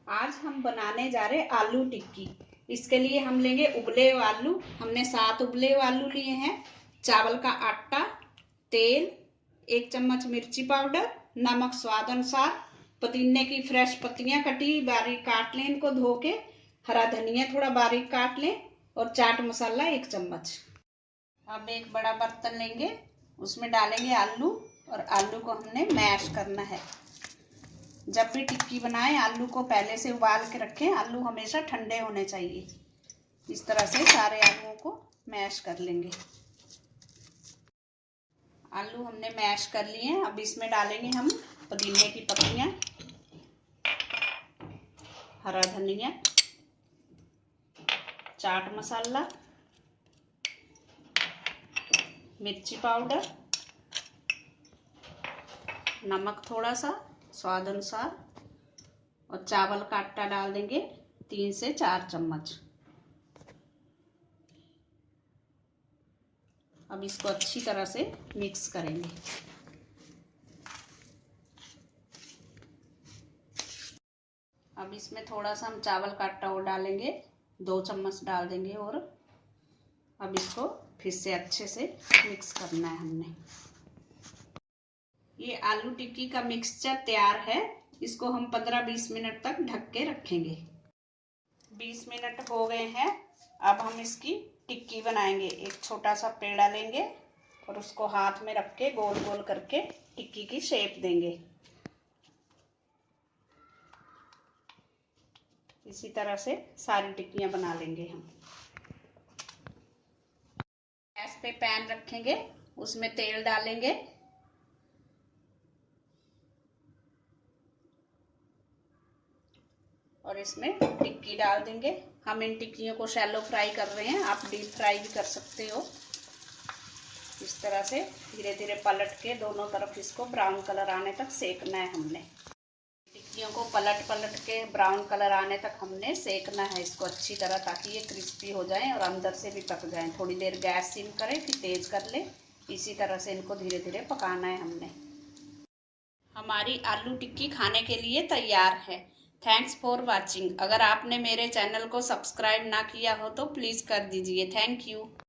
आज हम बनाने जा रहे आलू टिक्की। इसके लिए हम लेंगे उबले हुए आलू। हमने 7 उबले हुए आलू लिए हैं। चावल का आटा, तेल, 1 चम्मच मिर्ची पाउडर, नमक स्वाद अनुसार, पुदीने की फ्रेश पत्तियां कटी बारीक काट लें, इनको धो के, हरा धनिया थोड़ा बारीक काट लें और चाट मसाला 1 चम्मच। अब एक बड़ा बर्तन लेंगे, उसमें डालेंगे आलू और आलू को हमने मैश करना है। जब भी टिक्की बनाएं आलू को पहले से उबाल के रखें। आलू हमेशा ठंडे होने चाहिए। इस तरह से सारे आलूओं को मैश कर लेंगे। आलू हमने मैश कर लिए हैं। अब इसमें डालेंगे हम पुदीने की पत्तियां, हरा धनिया, चाट मसाला, मिर्ची पाउडर, नमक थोड़ा सा स्वाद अनुसार और चावल का आटा डाल देंगे 3 से 4 चम्मच। अब इसको अच्छी तरह से मिक्स करेंगे। अब इसमें थोड़ा सा हम चावल का आटा और डालेंगे, 2 चम्मच डाल देंगे। और अब इसको फिर से अच्छे से मिक्स करना है हमने। ये आलू टिक्की का मिक्सचर तैयार है। इसको हम 15-20 मिनट तक ढक के रखेंगे। 20 मिनट हो गए हैं। अब हम इसकी टिक्की बनाएंगे। एक छोटा सा पेड़ा लेंगे और उसको हाथ में रख के गोल गोल करके टिक्की की शेप देंगे। इसी तरह से सारी टिक्कियां बना लेंगे हम। गैस पे पैन रखेंगे, उसमें तेल डालेंगे और इसमें टिक्की डाल देंगे। हम इन टिक्कियों को शैलो फ्राई कर रहे हैं, आप डीप फ्राई भी कर सकते हो। इस तरह से धीरे धीरे पलट के दोनों तरफ इसको ब्राउन कलर आने तक सेकना है हमने। टिक्कियों को पलट पलट के ब्राउन कलर आने तक हमने सेकना है इसको अच्छी तरह, ताकि ये क्रिस्पी हो जाए और अंदर से भी पक जाए। थोड़ी देर गैस सिम करें फिर तेज कर ले। इसी तरह से इनको धीरे धीरे पकाना है हमने। हमारी आलू टिक्की खाने के लिए तैयार है। Thanks for watching. अगर आपने मेरे चैनल को सब्सक्राइब ना किया हो तो प्लीज़ कर दीजिए। Thank you.